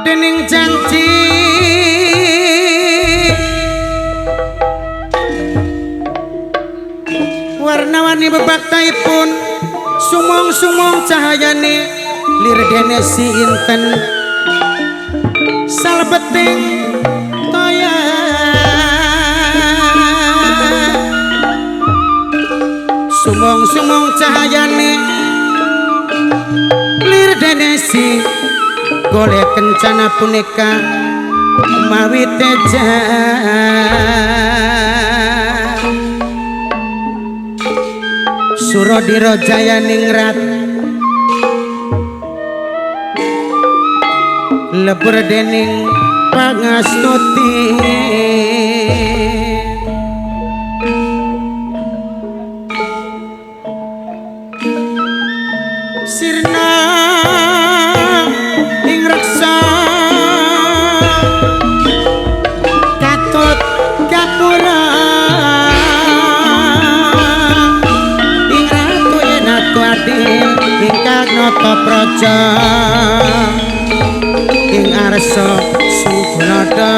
dening janji warna-warni bebaktaipun sumong-sumong cahayane lir dene si inten salebeting toya sumong-sumong cahayane lir dene si golek kencana punika mawi teja Surodiro Jaya ningrat lebur dening pangastuti sirna ing reksa katut kapura ing ratu enatu adil ingkang nata praja ing arsa subrada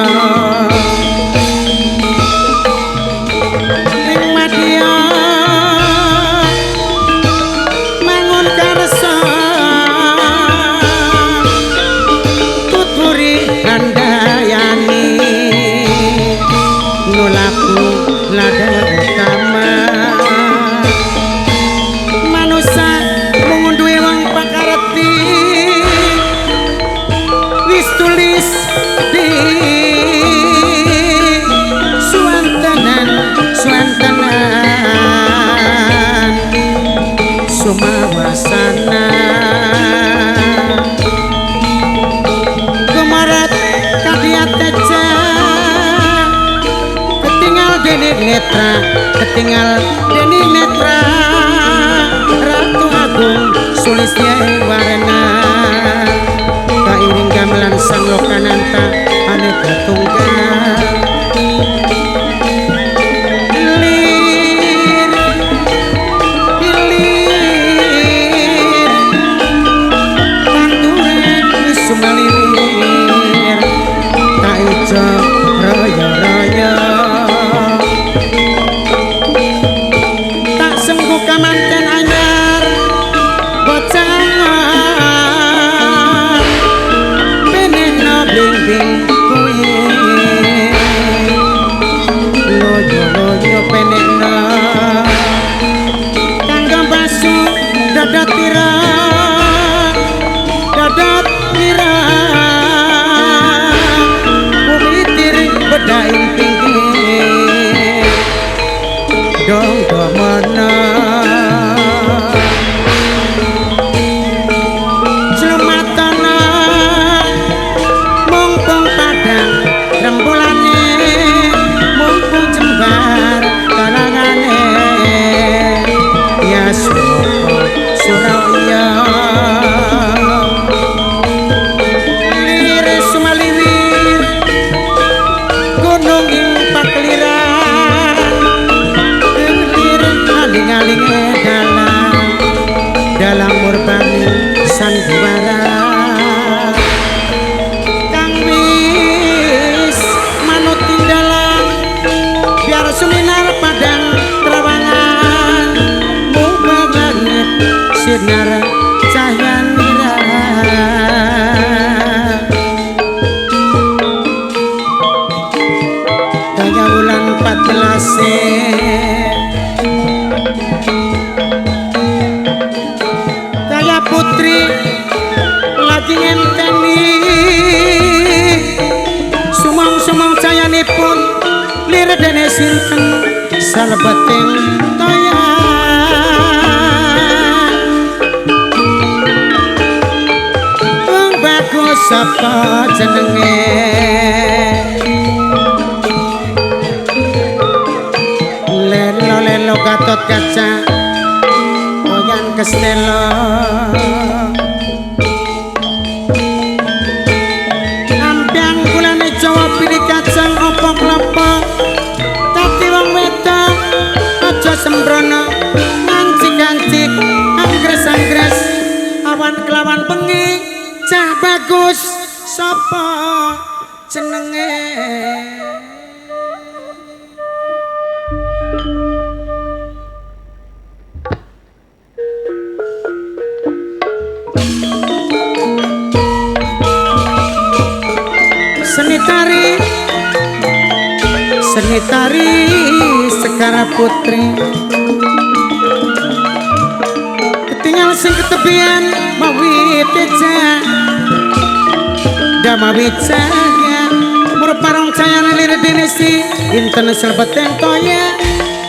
ing madya mangun karsa tuturi handayani nulaku ladang utama manusa mung duwe wong pakarti wis tulis di suantenan sumawasana kumarat kadiyat teja ketinggal dening netra Ratu Agung Sulisnya warna kairing gamelan sang lokananta aneka tunggal lir hilir tanture wis sumalilir tak ijo raya-raya tak senggu kamanten anyar bocah bing kuwi loyo penekna kanggo basu dadat tira kumitir bedaing pinggir dong domana Suraya lir sumaliwir gunung ing pakliran lir aling-aling dalam murbani sandiwara kang wis manut tindalan biar suminar padang trawangan sinar cahya nira kaya bulan 14 kaya putri lagi ngenteni sumong-sumong cayanipun lir dene sinten salebeting toya sapa jenenge lelo Gatot Kaca Oyan Kestelo ambyang kulane Jawa pilih kacang opo klopo tapi wong wedok aja sembrono ngancik-ngancik anggres-anggres awan kelawan bengi cah bagus sapa sapa jenenge seni tari Sekara Putri ketinggal sing ketepian mawi teja dama wicaya meruparong cahaya lirik dinisi inten selbeten toya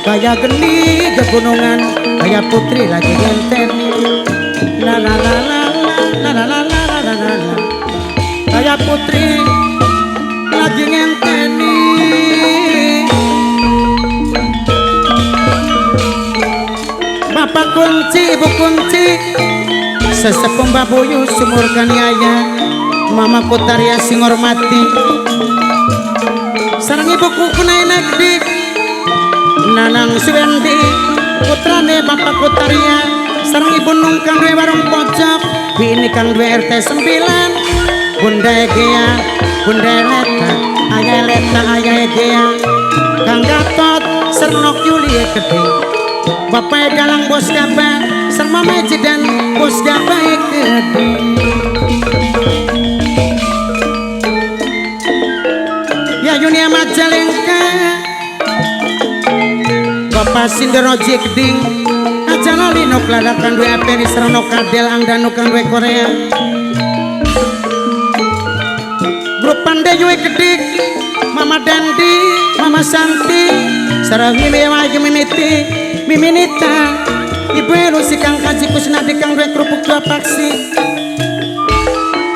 kaya geni kegunungan kaya putri lagi genten la la la la la la la la la la la kaya putri lagi ngenteni bapak kunci ibu kunci sesepuh babuyu sumur kaniaya mama Kutaria sing hormati sareng ibuku kunai negdik nanang suwendi putrane bapak Kutaria sareng ibu nung kang duwe warung pojok bini kang duwe RT 9 bunda Egea bunda Leta ayah Leta ayah Egea kang Gatot sernok Yuli Gede bapak Galang bos Gaba sareng mama Jidan bos Gaba Gede ya Yunia Majalengka bapak Sinderoji Geding aja lali nok ladakan dua apeni sareng nok kadel angdan nok dua Korea grup Pandai Yue Gedik mama Dandi mama Santi sareng Mimi Wahyu Mimiti Miminita ibu Erusi kang kaji kusnadi kang dua kerupuk dua paksi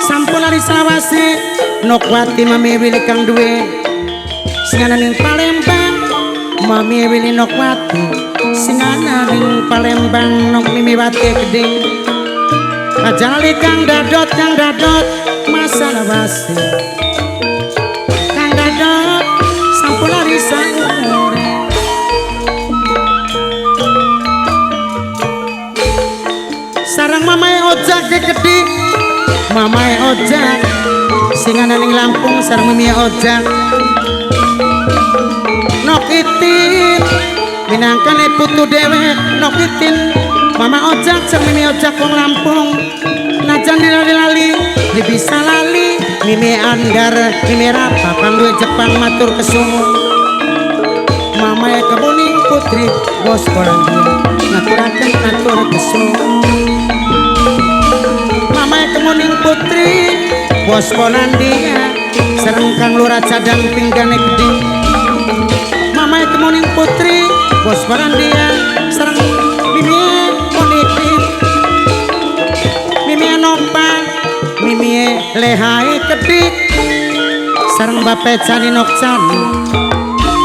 sampun lari Salawasi Nokwati mami Wili kang duwe singana ning Palembang mami Wili Nokwati singana ning Palembang nok Mimiwati Geding kajali kang dadot Mas Salawasi kang dadot sampun lari saumure sarang mamae Ojak Gede mamae Ojak singana ning Lampung sareng mimi Ojak nokitin minangkane putu dewek nokitin mama Ojak sareng mimi Ojak wong Lampung najan dilali-lali bisa lali mimi Andar mimi Rapa kang duwe Jepang matur kesumu mamae Kemuning Putri bos Polandia ngaturaken matur kesumu mamae Kemuning Putri bos Polandia sareng kang Lurah Cadang Pinggane Gede mamae Kemuning Putri bos Polandia sareng Mimi Monitin Mimi Nopa Mimi Lehai Gede sareng bape Cani Nok Cani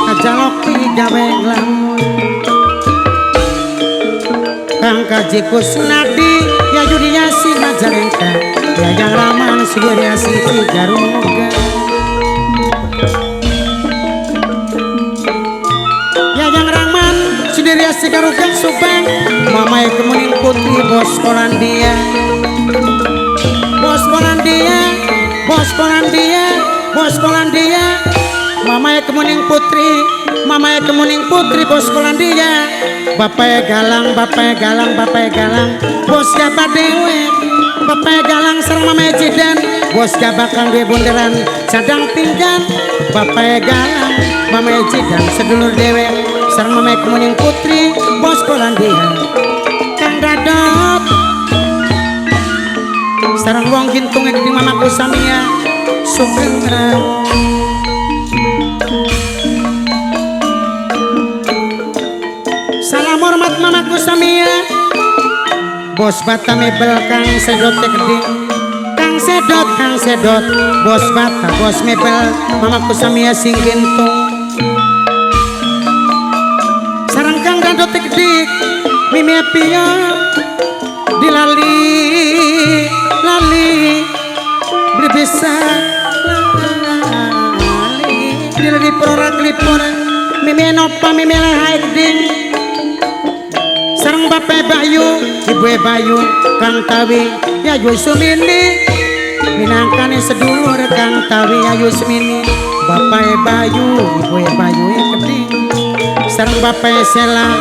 ajalok gawe nglamun kang kaji Kusnadi ya Yudiasi Majalengka ya yang Raman Sugiriasi Garuga ya yang Raman Sugiriasi Garuga Subang mamae Kemuning Putri bos Polandia bos Polandia bos Polandia bos Polandia mamae Kemuning Putri mamae Kemuning Putri bos Polandia bapak Galang bos Gaba Dewe bapak Galang sareng mamae Jidan bos Gaba kang duwe bunderan cadang pinggan bapak Galang mamae Jidan sedulur dewe sareng mamae Kemuning Putri bos Polandia kang Dadot sareng wong gintung Gede mamaku Samia Sugeng salam hormat mamaku Samia bos Bata Mebel kang Sedot Gede kang Sedot bos Bata bos Mebel mamaku Samia sing gintung sareng kang Dadot Gede Mimi Pia dilali berbisa dilali prorak-lipor Mimi Nopa Mimi Lehai Geding sareng bape Bayu ibu Bayu kang Tawi ya Sumini minangkane sedulur kang tawi ayu semini bapae Bayu ibu Bayu Keding sareng bapae Sela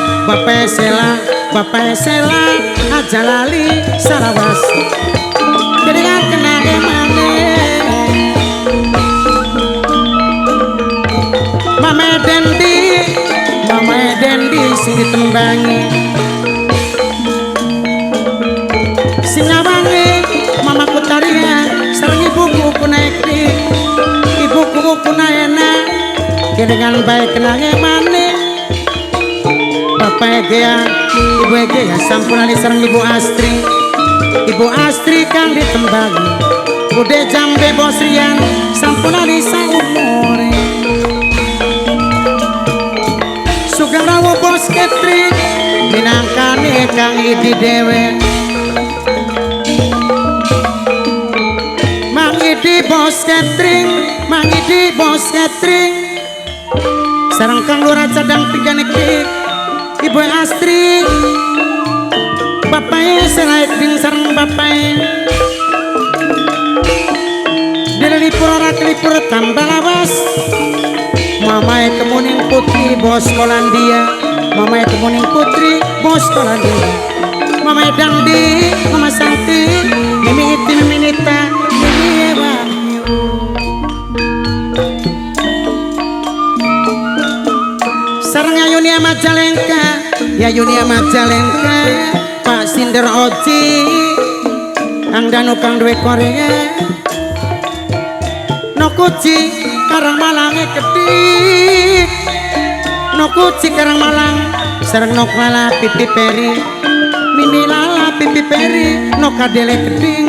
bapae Sela aja lali sarawas kedingan kena emane Mamae Dendi sing ditembangi sing ngawangi mamaku Taria sareng ibuku Kunekdi ibuku Kunaena kelingan bae kenange maneh bapak Egea ibu Egea sampun ali sareng ibu Astri kang ditembangi Bude Jambe Bos Rian sampun ali saumure Sugeng Rawo Bos Ketri minangkane kang Idi dewe Mang Idi Bos Ketring sareng kang Lurah Cadang Tiganekti ibu Astri bapae Selaiding sareng bapae Dilipur Ratlipur tambah lawas Mamae Kemuning Putri Bos Polandia Mamae Kemuning Putri Bos Polandia Mamae Dangdi Mama Santi Mimi Iti Mimi Nita Mimi Wahyu sareng Ayunia Majalengka Pak Sinder Oji Kang Danu kang duwe Korea Nokuci Karang Malange Kedik Nokuci Karang Malang sareng Noklala Pipi Peri Mimi Lala Pipi Peri Nokadele Keding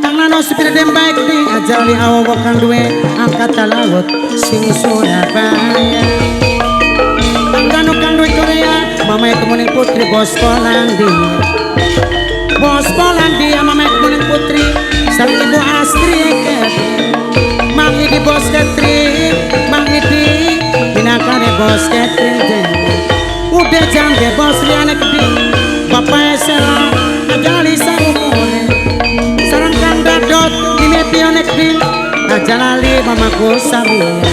Kang Nano Supir Demba Keding Ajali Awowo kang duwe Angkatan Laut sing Surabaya Kang Danu kang duwe Korea Mamae Kemuning Putri Bos Polandia Mamae Kemuning Putri sareng ibu Astri Mang Idi Bos Ketri Mang Idi minangkane Bos Ketri Ude Jambe Bos Rian Keding bapae Sela ajali saumure sareng kang Dadot Mimi Pion Keding aja lali mamaku Saria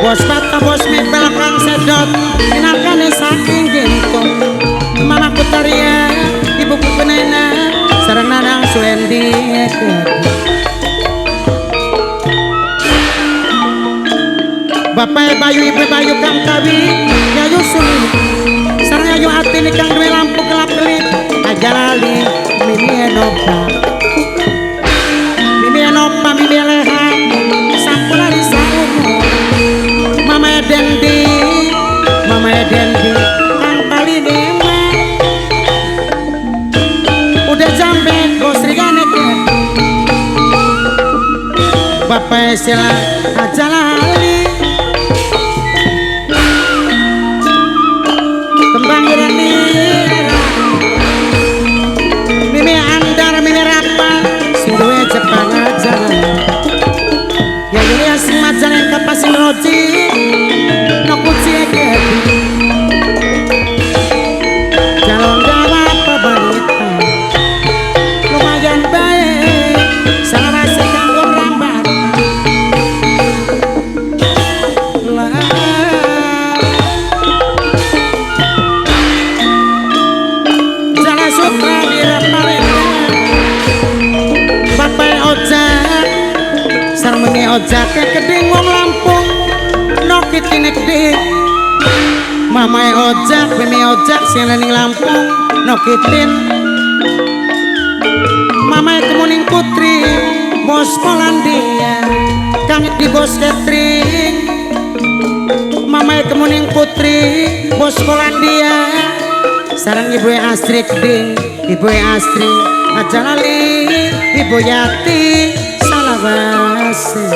Bos Bata Bos Mebel kang Sedot minangkane saking Gintung mamaku Taria ibuku Penena sareng Nanang Suendi Bapak Bayu ibu Bayu kang Kawi Yayu Sumi sareng Yayu Atini kang duwe lampu gelap-gelip aja lali Mimi Enopa Mimi Leha sampun ali saumur Mamae Dendi kang Palinema Udah Jambe Bos Rigane bapae Sela aja lali Kembang Irani Mimi Andar Mimi Rapa sing duwe Jepang aja ya Yulia sing Majalengka Pasing Roji Nokuci Ekedi Jalon Jawa Pabalita lumayan baik sarasi kanggo lambat Jala Sutra Dirapalena Bapak Ojak sareng Mimi Ojak Keding wong Lampung Nokitine Keding Mamae Ojak Mimi Ojak sing ning Lampung Nokitin Mamae Kemuning Putri Bos Polandia Kang di Bos Ketring Mamae Kemuning Putri Bos Polandia sareng Ibu Astri Keding Ibu Astri aja lali Ibu Yati Salawase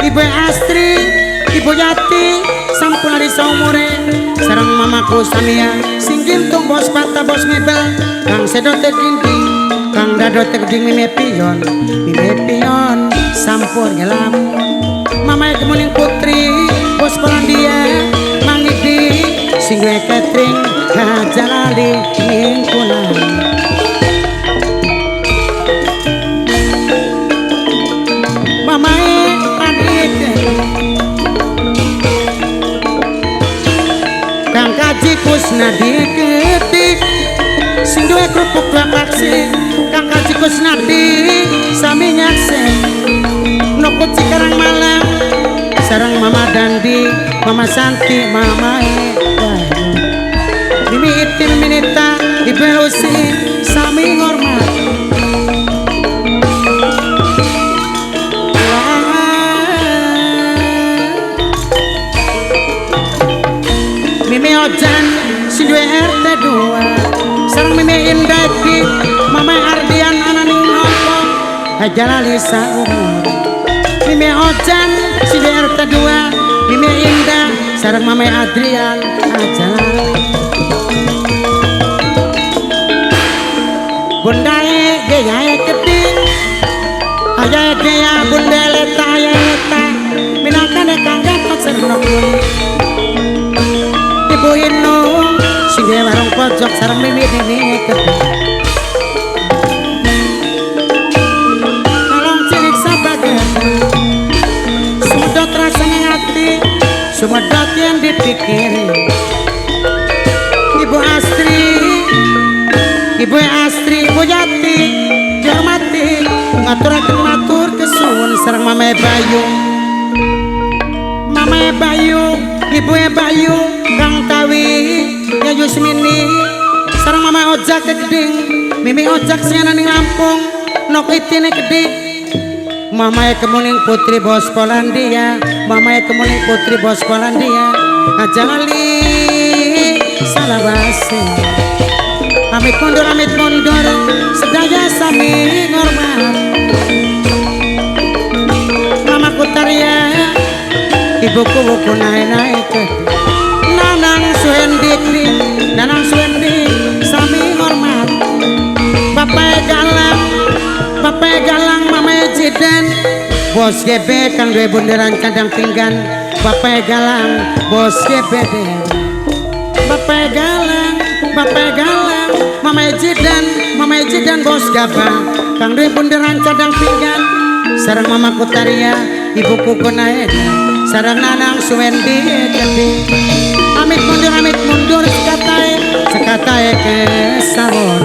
Ibu Yati sampun ari saumure sareng mamaku Samia sing Gintung Bos Bata Bos Mebel kang Sedot Ginting kang Dadot Keding Mimi Pion sampun ngelamun Mamae Kemuning Putri Bos Polandia Mang Idi sing duwe Ketring aja lali Ngkulan mamae adik Kang Kaji Kusnadi ketik sing duwe kerupuk dua paksi Kang Kaji Kusnadi sami nyakse nokut Cikarang Malang sareng Mama Dandi Mama Santi Mama Mimi Itin Minita Ibu Lucy sami ngormat Mimi Ojan si duwe RT 2 sareng Mimi Indati Mama Ardian ananing nopo Jalali saumur Mimi Ojan si duwe RT 2 Mimi Indah sareng Mama Adrian Jalali Bundae gaya keting Ayah dia bunda leta ayah leta Minangkane kangga paserno Ibu Inung sing duwe warung pojok sareng Mimi Dini keting Tolong cilik sabagen Sumedot rasane ngati Sumedot yang dipikiri Ibu Astri Ibu Astri, Ibu Yati, dihormati, ngaturaken matur kesuwun sareng Mama Bayu, Mama Bayu, Ibu Bayu, Kang Tawi, Ya Yusmini, sareng Mama Ojak Keding, Mimi Ojak sing ana ning Lampung, Nok Itine Keding, Mama Kemuning Putri Bos Polandia, Mama Kemuning Putri Bos Polandia, Ajali Salawasi. Amit mundur, sedaya sami ngormat Mama Kutaria, ibuku buku naik Nanang Suhendi, sami ngormat Bapak Galang, Mama Jidan Bos GB kang duwe bunderan cadang pinggan Bapak Galang, Bos GB Bapak Galang Mama Jidan Bos Gabang Kang duwe bunderan cadang pinggan sareng Mama Kutaria ibuku kunae sareng Nanang Suwendi Keding amit mundur sekatae ke sarona